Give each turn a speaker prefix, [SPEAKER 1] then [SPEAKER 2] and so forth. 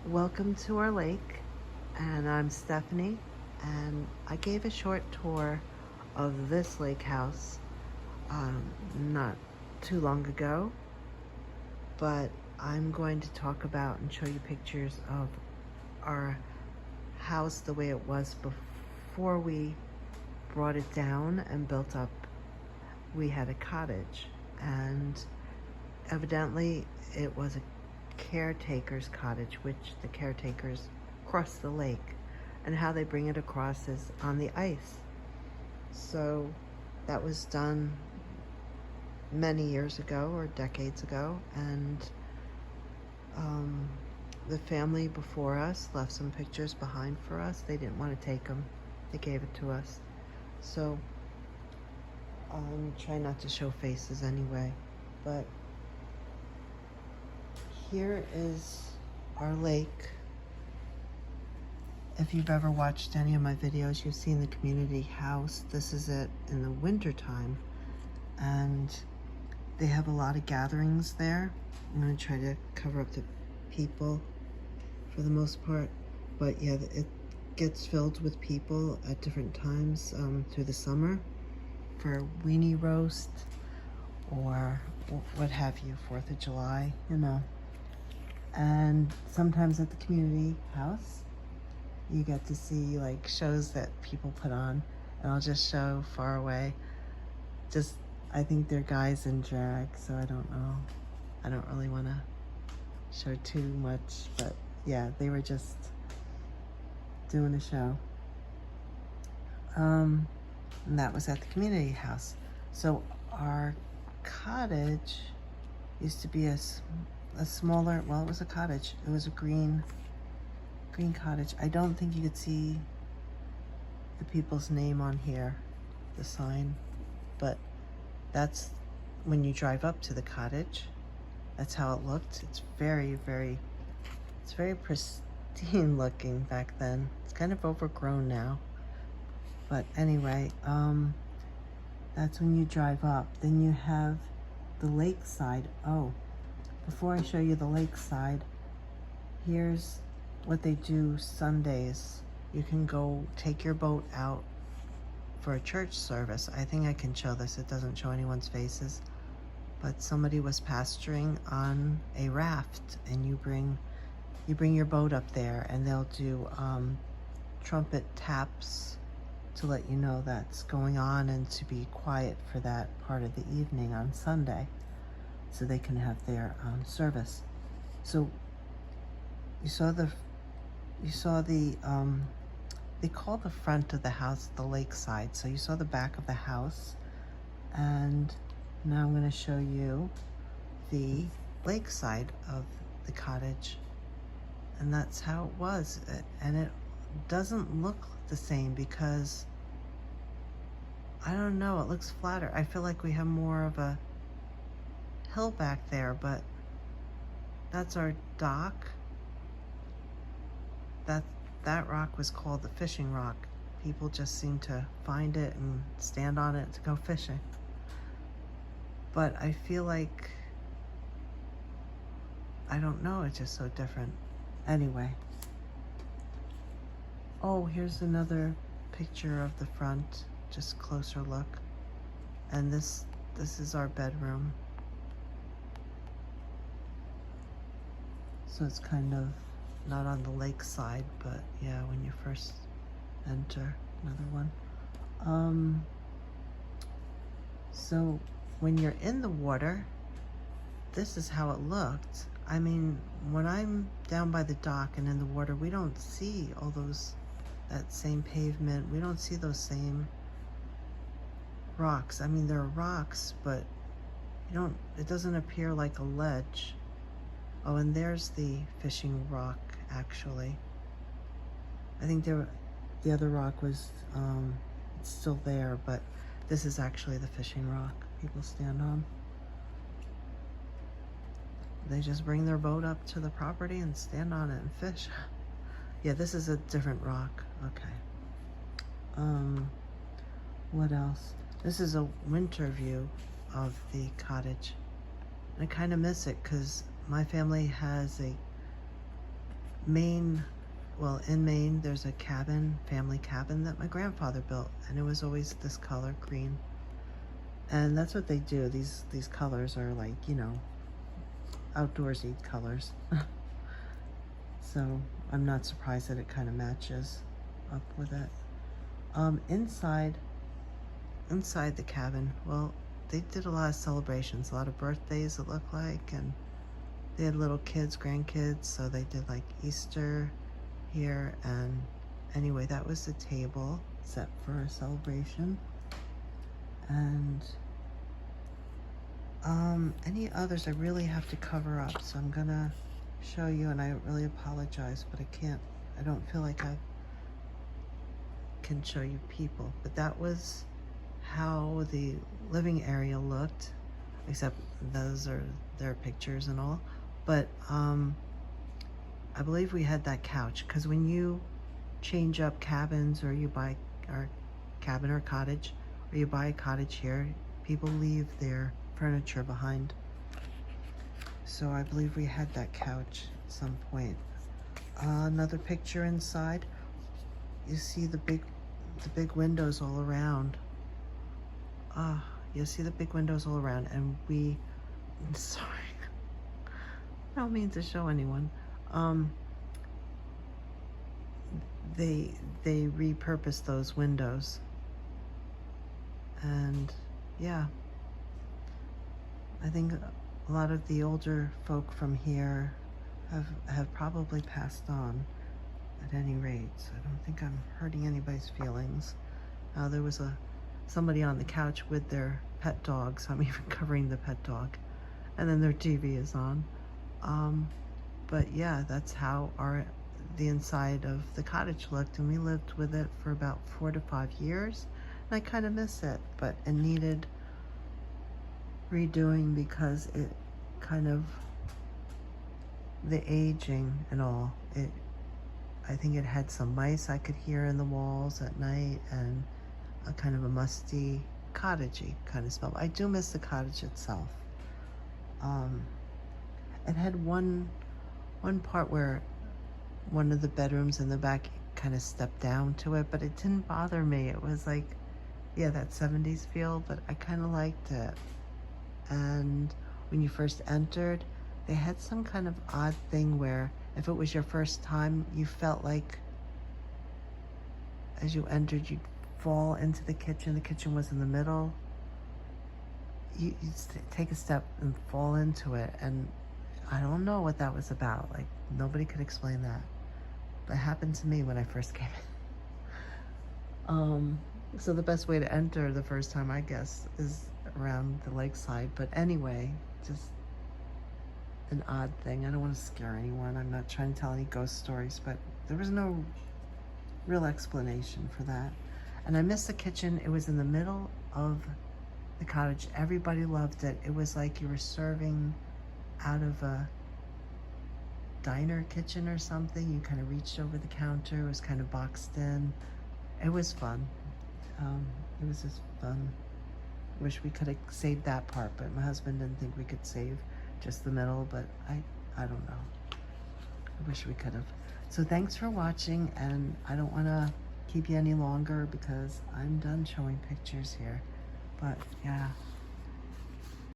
[SPEAKER 1] Welcome to our lake, and I'm Stephanie, and I gave a short tour of this lake house not too long ago, but I'm going to talk about and show you pictures of our house the way it was before we brought it down and built up. We had a cottage, and evidently it was a caretaker's cottage, which the caretakers cross the lake, and how they bring it across is on the ice. So that was done many years ago or decades ago, and the family before us left some pictures behind for us. They didn't want to take them. They gave it to us. So try not to show faces anyway, but here is our lake. If you've ever watched any of my videos, you've seen the community house. This is it in the winter time, and they have a lot of gatherings there. I'm going to try to cover up the people for the most part, but yeah, it gets filled with people at different times through the summer for weenie roast or what have you, 4th of July, you know. And sometimes at the community house, you get to see like shows that people put on, and I'll just show far away. I think they're guys in drag, so I don't know. I don't really want to show too much, but yeah, they were just doing a show. And that was at the community house. So our cottage used to be a smaller, well, it was a cottage. It was a green cottage. I don't think you could see the people's name on here, the sign, but that's when you drive up to the cottage. That's how it looked. It's very pristine looking back then. It's kind of overgrown now, but anyway, that's when you drive up. Then you have the lakeside. Oh, before I show you the lakeside, here's what they do Sundays. You can go take your boat out for a church service. I think I can show this. It doesn't show anyone's faces, but somebody was pastoring on a raft, and you bring your boat up there, and they'll do trumpet taps to let you know that's going on and to be quiet for that part of the evening on Sunday, so they can have their service. So you saw the they call the front of the house the lakeside. So you saw the back of the house, and now I'm going to show you the lakeside of the cottage, and that's how it was. And it doesn't look the same because, I don't know, it looks flatter. I feel like we have more of a hill back there, but that's our dock. That rock was called the fishing rock. People just seem to find it and stand on it to go fishing. But I feel like, I don't know, it's just so different. Anyway. Oh, here's another picture of the front, just closer look. And this is our bedroom. So it's kind of not on the lake side, but yeah, when you first enter. Another one. So when you're in the water, this is how it looked. I mean, when I'm down by the dock and in the water, we don't see all that same pavement. We don't see those same rocks. I mean, there are rocks, but it doesn't appear like a ledge. Oh, and there's the fishing rock, actually. I think the other rock was it's still there, but this is actually the fishing rock people stand on. They just bring their boat up to the property and stand on it and fish. Yeah, this is a different rock. Okay. What else? This is a winter view of the cottage. I kind of miss it because my family has Maine, well, in Maine, there's a cabin, family cabin that my grandfather built, and it was always this color, green. And that's what they do. These colors are like, you know, outdoorsy colors. So I'm not surprised that it kind of matches up with it. Inside the cabin, well, they did a lot of celebrations, a lot of birthdays it looked like, and they had little kids, grandkids, so they did like Easter here. And anyway, that was the table set for a celebration. And any others I really have to cover up, so I'm gonna show you, and I really apologize, but I don't feel like I can show you people. But that was how the living area looked, except those are their pictures and all. But I believe we had that couch, because when you change up cabins, or you buy our cabin or cottage, or you buy a cottage here, people leave their furniture behind. So I believe we had that couch at some point. Another picture inside. You see the big windows all around. You see the big windows all around, and I'm sorry, I don't mean to show anyone. They repurposed those windows, and yeah, I think a lot of the older folk from here have probably passed on at any rate, so I don't think I'm hurting anybody's feelings. There was somebody on the couch with their pet dog, so I'm even covering the pet dog, and then their TV is on. But yeah, that's how the inside of the cottage looked, and we lived with it for about 4 to 5 years, and I kind of miss it, but it needed redoing because it kind of, the aging and all, I think it had some mice I could hear in the walls at night, and a kind of a musty, cottagey kind of smell. I do miss the cottage itself. It had one part where one of the bedrooms in the back kind of stepped down to it, but it didn't bother me. It was like, yeah, that 70s feel, but I kind of liked it. And when you first entered, they had some kind of odd thing where if it was your first time, you felt like as you entered, you'd fall into the kitchen. The kitchen was in the middle. You'd take a step and fall into it, and I don't know what that was about. Like, nobody could explain that. That happened to me when I first came in. So the best way to enter the first time, I guess, is around the lakeside. But anyway, just an odd thing. I don't want to scare anyone. I'm not trying to tell any ghost stories, but there was no real explanation for that. And I missed the kitchen. It was in the middle of the cottage. Everybody loved it. It was like you were serving out of a diner kitchen or something. You kind of reached over the counter. It was kind of boxed in. It was fun. It was just fun. I wish we could have saved that part, but my husband didn't think we could save just the middle, but I don't know. I wish we could have. So thanks for watching, and I don't want to keep you any longer because I'm done showing pictures here. But yeah.